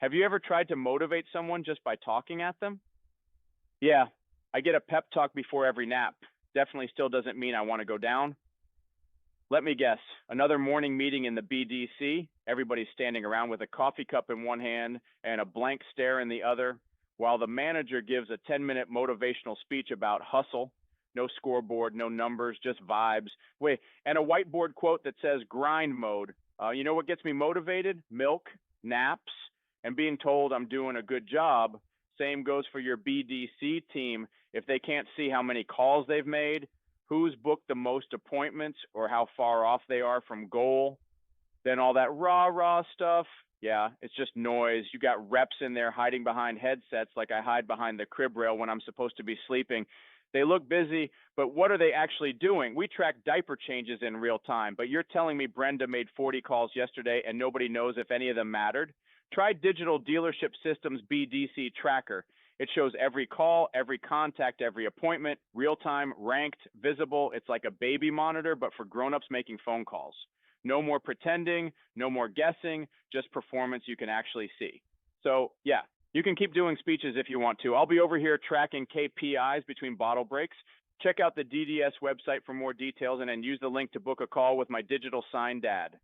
Have you ever tried to motivate someone just by talking at them? Yeah, I get a pep talk before every nap. Definitely still doesn't mean I want to go down. Let me guess, another morning meeting in the BDC. Everybody's standing around with a coffee cup in one hand and a blank stare in the other, while the manager gives a 10-minute motivational speech about hustle. No scoreboard, no numbers, just vibes. Wait, and a whiteboard quote that says grind mode. You know what gets me motivated? Milk, naps, and being told I'm doing a good job. Same goes for your BDC team. If they can't see how many calls they've made, who's booked the most appointments, or how far off they are from goal, then all that rah stuff, yeah, it's just noise. You got reps in there hiding behind headsets like I hide behind the crib rail when I'm supposed to be sleeping. They look busy, but what are they actually doing? We track diaper changes in real time, but you're telling me Brenda made 40 calls yesterday and nobody knows if any of them mattered? Try Digital Dealership Systems BDC Tracker. It shows every call, every contact, every appointment, real time, ranked, visible. It's like a baby monitor, but for grown-ups making phone calls. No more pretending, no more guessing, just performance you can actually see. So yeah, you can keep doing speeches if you want to. I'll be over here tracking KPIs between bottle breaks. Check out the DDS website for more details and then use the link to book a call with my digital sign dad.